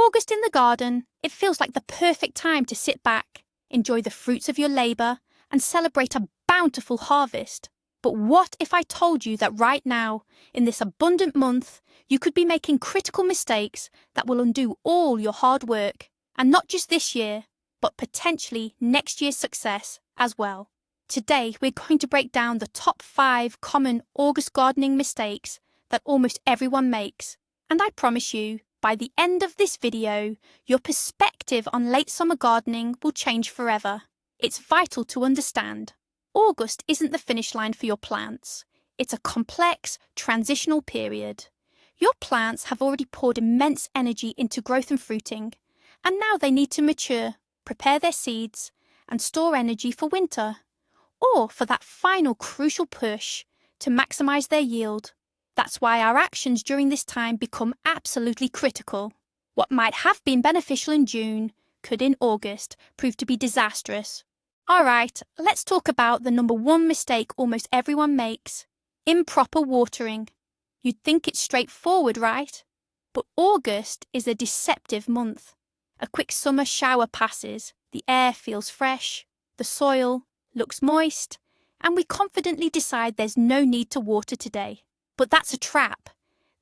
August in the garden, it feels like the perfect time to sit back, enjoy the fruits of your labour, and celebrate a bountiful harvest. But what if I told you that right now, in this abundant month, you could be making critical mistakes that will undo all your hard work, and not just this year, but potentially next year's success as well. Today, we're going to break down the top 5 common August gardening mistakes that almost everyone makes. And I promise you, by the end of this video, your perspective on late summer gardening will change forever. It's vital to understand. August isn't the finish line for your plants. It's a complex, transitional period. Your plants have already poured immense energy into growth and fruiting, and now they need to mature, prepare their seeds, and store energy for winter, or for that final crucial push to maximize their yield. That's why our actions during this time become absolutely critical. What might have been beneficial in June could in August prove to be disastrous. Alright, let's talk about the number 1 mistake almost everyone makes: improper watering. You'd think it's straightforward, right? But August is a deceptive month. A quick summer shower passes, the air feels fresh, the soil looks moist, and we confidently decide there's no need to water today. But that's a trap.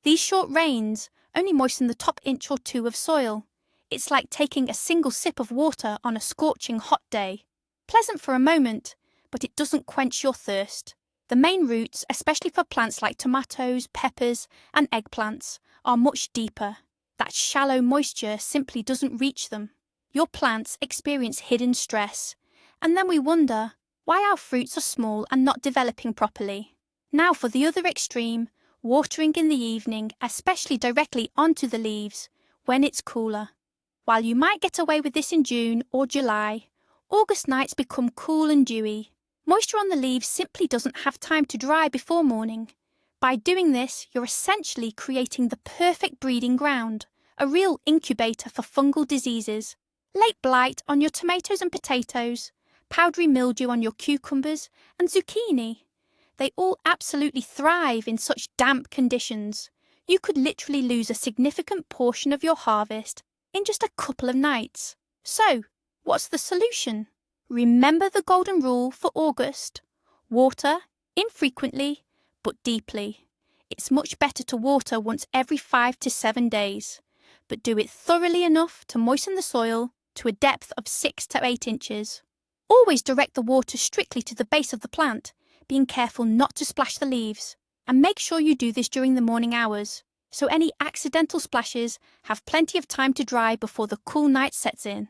These short rains only moisten the top inch or 2 of soil. It's like taking a single sip of water on a scorching hot day. Pleasant for a moment, but it doesn't quench your thirst. The main roots, especially for plants like tomatoes, peppers, and eggplants, are much deeper. That shallow moisture simply doesn't reach them. Your plants experience hidden stress, and then we wonder why our fruits are small and not developing properly. Now for the other extreme, watering in the evening, especially directly onto the leaves, when it's cooler. While you might get away with this in June or July, August nights become cool and dewy. Moisture on the leaves simply doesn't have time to dry before morning. By doing this, you're essentially creating the perfect breeding ground, a real incubator for fungal diseases. Late blight on your tomatoes and potatoes, powdery mildew on your cucumbers and zucchini. They all absolutely thrive in such damp conditions. You could literally lose a significant portion of your harvest in just a couple of nights. So, what's the solution? Remember the golden rule for August. Water infrequently, but deeply. It's much better to water once every 5 to 7 days, but do it thoroughly enough to moisten the soil to a depth of 6 to 8 inches. Always direct the water strictly to the base of the plant, being careful not to splash the leaves. And make sure you do this during the morning hours, so any accidental splashes have plenty of time to dry before the cool night sets in.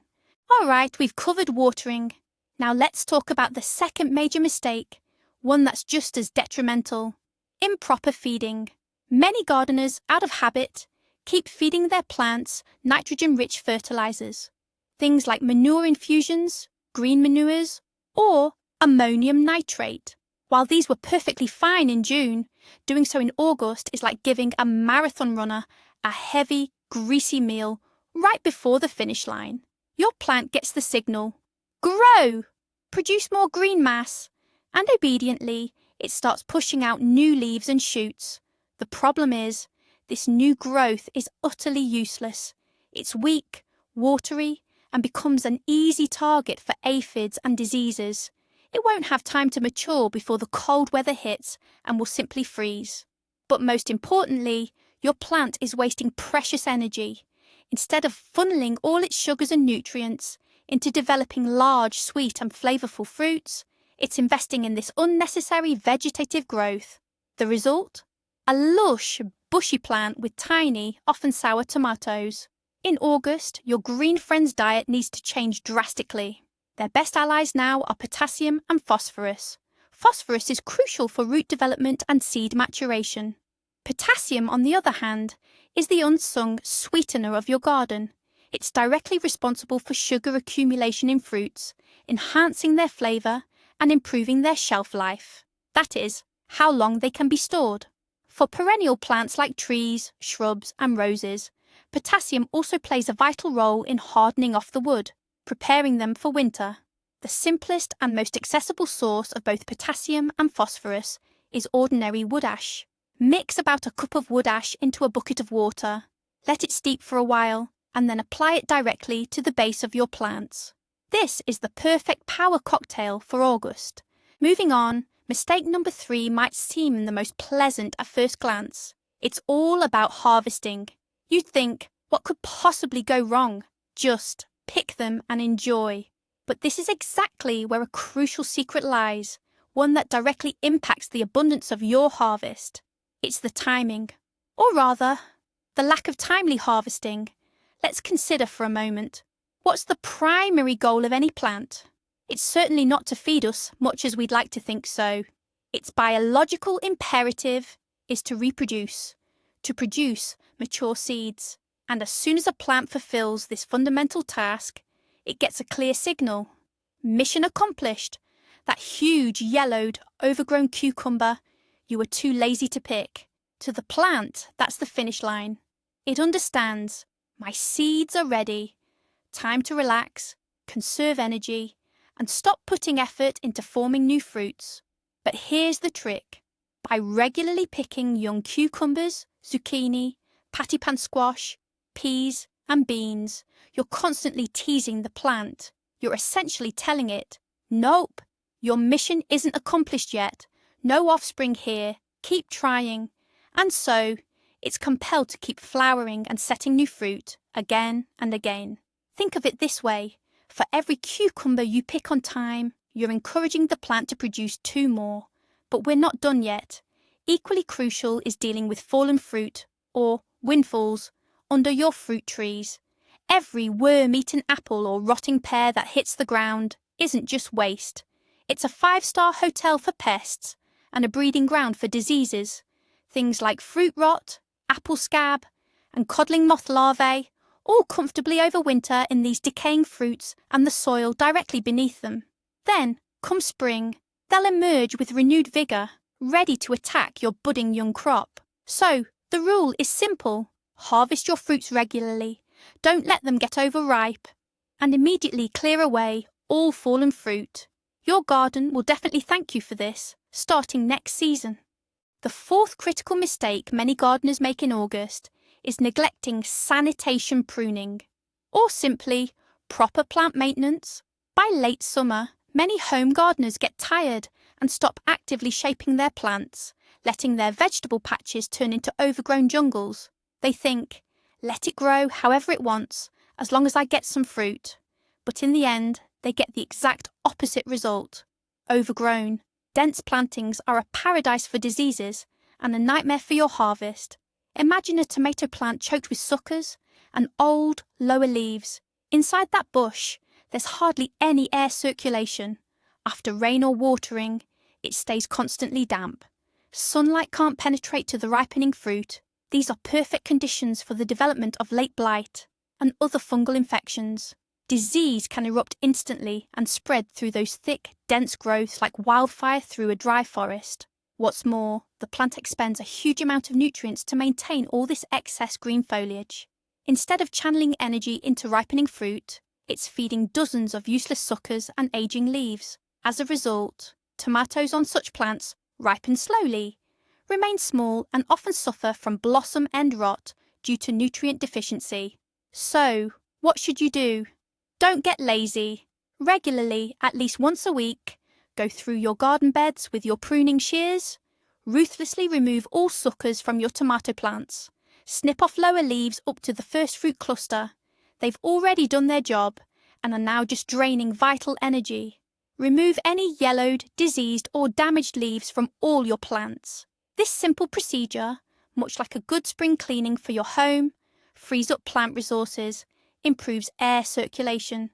Alright, we've covered watering. Now let's talk about the second major mistake, one that's just as detrimental: improper feeding. Many gardeners, out of habit, keep feeding their plants nitrogen-rich fertilizers. Things like manure infusions, green manures, or ammonium nitrate. While these were perfectly fine in June, doing so in August is like giving a marathon runner a heavy, greasy meal right before the finish line. Your plant gets the signal: grow! Produce more green mass! And obediently, it starts pushing out new leaves and shoots. The problem is, this new growth is utterly useless. It's weak, watery, and becomes an easy target for aphids and diseases. It won't have time to mature before the cold weather hits and will simply freeze. But most importantly, your plant is wasting precious energy. Instead of funneling all its sugars and nutrients into developing large, sweet and flavourful fruits, it's investing in this unnecessary vegetative growth. The result? A lush, bushy plant with tiny, often sour tomatoes. In August, your green friend's diet needs to change drastically. Their best allies now are potassium and phosphorus. Phosphorus is crucial for root development and seed maturation. Potassium, on the other hand, is the unsung sweetener of your garden. It's directly responsible for sugar accumulation in fruits, enhancing their flavour and improving their shelf life. That is, how long they can be stored. For perennial plants like trees, shrubs and roses, potassium also plays a vital role in hardening off the wood, preparing them for winter. The simplest and most accessible source of both potassium and phosphorus is ordinary wood ash. Mix about a cup of wood ash into a bucket of water. Let it steep for a while, and then apply it directly to the base of your plants. This is the perfect power cocktail for August. Moving on, mistake number 3 might seem the most pleasant at first glance. It's all about harvesting. You'd think, what could possibly go wrong? Just pick them and enjoy. But this is exactly where a crucial secret lies, one that directly impacts the abundance of your harvest. It's the timing, or rather, the lack of timely harvesting. Let's consider for a moment. What's the primary goal of any plant? It's certainly not to feed us, much as we'd like to think so. Its biological imperative is to reproduce, to produce mature seeds. And as soon as a plant fulfills this fundamental task, it gets a clear signal. Mission accomplished. That huge, yellowed, overgrown cucumber you were too lazy to pick. To the plant, that's the finish line. It understands, my seeds are ready. Time to relax, conserve energy, and stop putting effort into forming new fruits. But here's the trick. By regularly picking young cucumbers, zucchini, pattypan squash, peas, and beans, you're constantly teasing the plant. You're essentially telling it, nope, your mission isn't accomplished yet. No offspring here. Keep trying. And so, it's compelled to keep flowering and setting new fruit again and again. Think of it this way. For every cucumber you pick on time, you're encouraging the plant to produce 2 more. But we're not done yet. Equally crucial is dealing with fallen fruit, or windfalls, under your fruit trees. Every worm-eaten apple or rotting pear that hits the ground isn't just waste. It's a 5-star hotel for pests and a breeding ground for diseases. Things like fruit rot, apple scab, and codling moth larvae all comfortably overwinter in these decaying fruits and the soil directly beneath them. Then, come spring, they'll emerge with renewed vigour, ready to attack your budding young crop. So, the rule is simple. Harvest your fruits regularly, don't let them get overripe, and immediately clear away all fallen fruit. Your garden will definitely thank you for this, starting next season. The 4th critical mistake many gardeners make in August is neglecting sanitation pruning, or simply proper plant maintenance. By late summer, many home gardeners get tired and stop actively shaping their plants, letting their vegetable patches turn into overgrown jungles. They think, let it grow however it wants, as long as I get some fruit. But in the end, they get the exact opposite result. Overgrown, dense plantings are a paradise for diseases and a nightmare for your harvest. Imagine a tomato plant choked with suckers and old, lower leaves. Inside that bush, there's hardly any air circulation. After rain or watering, it stays constantly damp. Sunlight can't penetrate to the ripening fruit. These are perfect conditions for the development of late blight and other fungal infections. Disease can erupt instantly and spread through those thick, dense growths like wildfire through a dry forest. What's more, the plant expends a huge amount of nutrients to maintain all this excess green foliage. Instead of channeling energy into ripening fruit, it's feeding dozens of useless suckers and aging leaves. As a result, tomatoes on such plants ripen slowly, remain small, and often suffer from blossom end rot due to nutrient deficiency. So, what should you do? Don't get lazy. Regularly, at least once a week, go through your garden beds with your pruning shears. Ruthlessly remove all suckers from your tomato plants. Snip off lower leaves up to the first fruit cluster. They've already done their job and are now just draining vital energy. Remove any yellowed, diseased or damaged leaves from all your plants. This simple procedure, much like a good spring cleaning for your home, frees up plant resources, improves air circulation,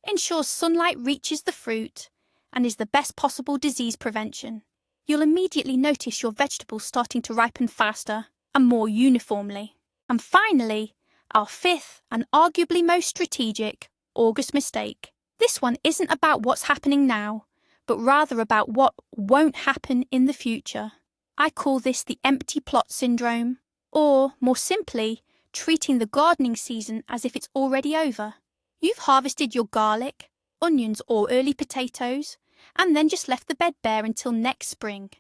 ensures sunlight reaches the fruit, and is the best possible disease prevention. You'll immediately notice your vegetables starting to ripen faster and more uniformly. And finally, our 5th and arguably most strategic August mistake. This one isn't about what's happening now, but rather about what won't happen in the future. I call this the empty plot syndrome, or, more simply, treating the gardening season as if it's already over. You've harvested your garlic, onions or early potatoes, and then just left the bed bare until next spring.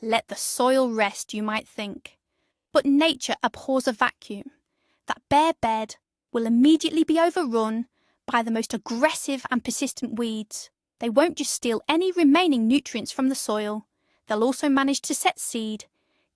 Let the soil rest, you might think. But nature abhors a vacuum. That bare bed, will immediately be overrun by the most aggressive and persistent weeds. They won't just steal any remaining nutrients from the soil, they'll also manage to set seed,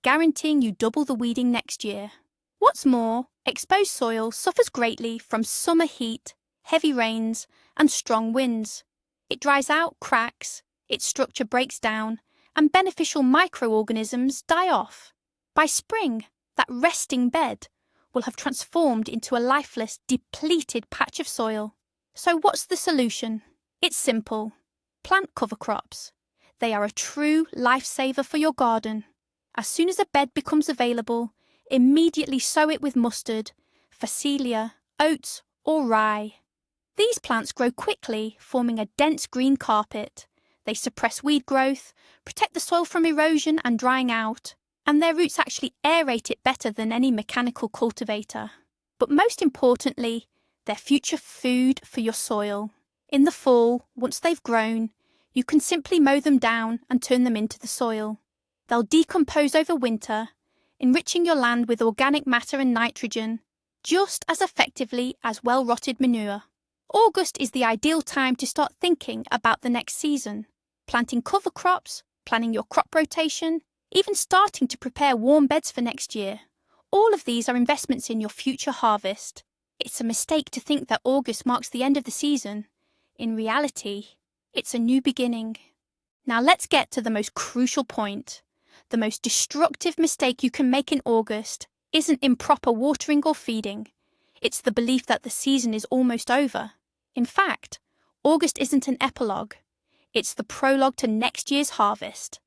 guaranteeing you double the weeding next year. What's more, exposed soil suffers greatly from summer heat, heavy rains, and strong winds. It dries out, cracks, its structure breaks down, and beneficial microorganisms die off. By spring, that resting bed will have transformed into a lifeless, depleted patch of soil. So what's the solution? It's simple. Plant cover crops. They are a true lifesaver for your garden. As soon as a bed becomes available, immediately sow it with mustard, phacelia, oats, or rye. These plants grow quickly, forming a dense green carpet. They suppress weed growth, protect the soil from erosion and drying out, and their roots actually aerate it better than any mechanical cultivator. But most importantly, they're future food for your soil. In the fall, once they've grown, you can simply mow them down and turn them into the soil. They'll decompose over winter, enriching your land with organic matter and nitrogen, just as effectively as well-rotted manure. August is the ideal time to start thinking about the next season, planting cover crops, planning your crop rotation, even starting to prepare warm beds for next year. All of these are investments in your future harvest. It's a mistake to think that August marks the end of the season. In reality, it's a new beginning. Now let's get to the most crucial point. The most destructive mistake you can make in August isn't improper watering or feeding. It's the belief that the season is almost over. In fact, August isn't an epilogue. It's the prologue to next year's harvest.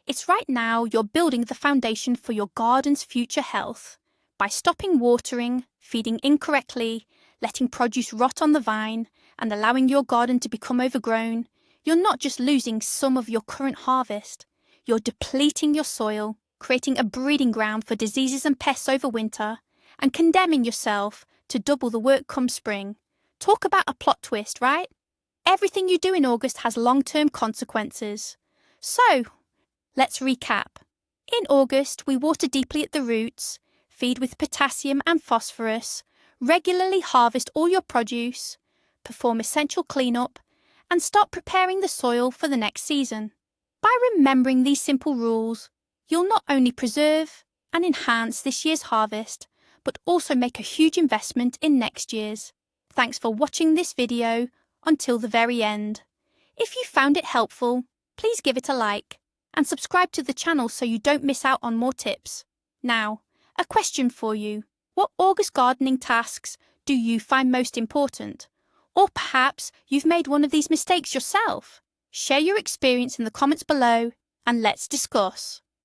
It's right now you're building the foundation for your garden's future health. By stopping watering, feeding incorrectly, letting produce rot on the vine, and allowing your garden to become overgrown, you're not just losing some of your current harvest. You're depleting your soil, creating a breeding ground for diseases and pests over winter, and condemning yourself to double the work come spring. Talk about a plot twist, right? Everything you do in August has long-term consequences. So, let's recap. In August, we water deeply at the roots, feed with potassium and phosphorus, regularly harvest all your produce, perform essential cleanup, and start preparing the soil for the next season. By remembering these simple rules, you'll not only preserve and enhance this year's harvest, but also make a huge investment in next year's. Thanks for watching this video until the very end. If you found it helpful, please give it a like and subscribe to the channel so you don't miss out on more tips. Now, a question for you. What August gardening tasks do you find most important? Or perhaps you've made one of these mistakes yourself. Share your experience in the comments below and let's discuss.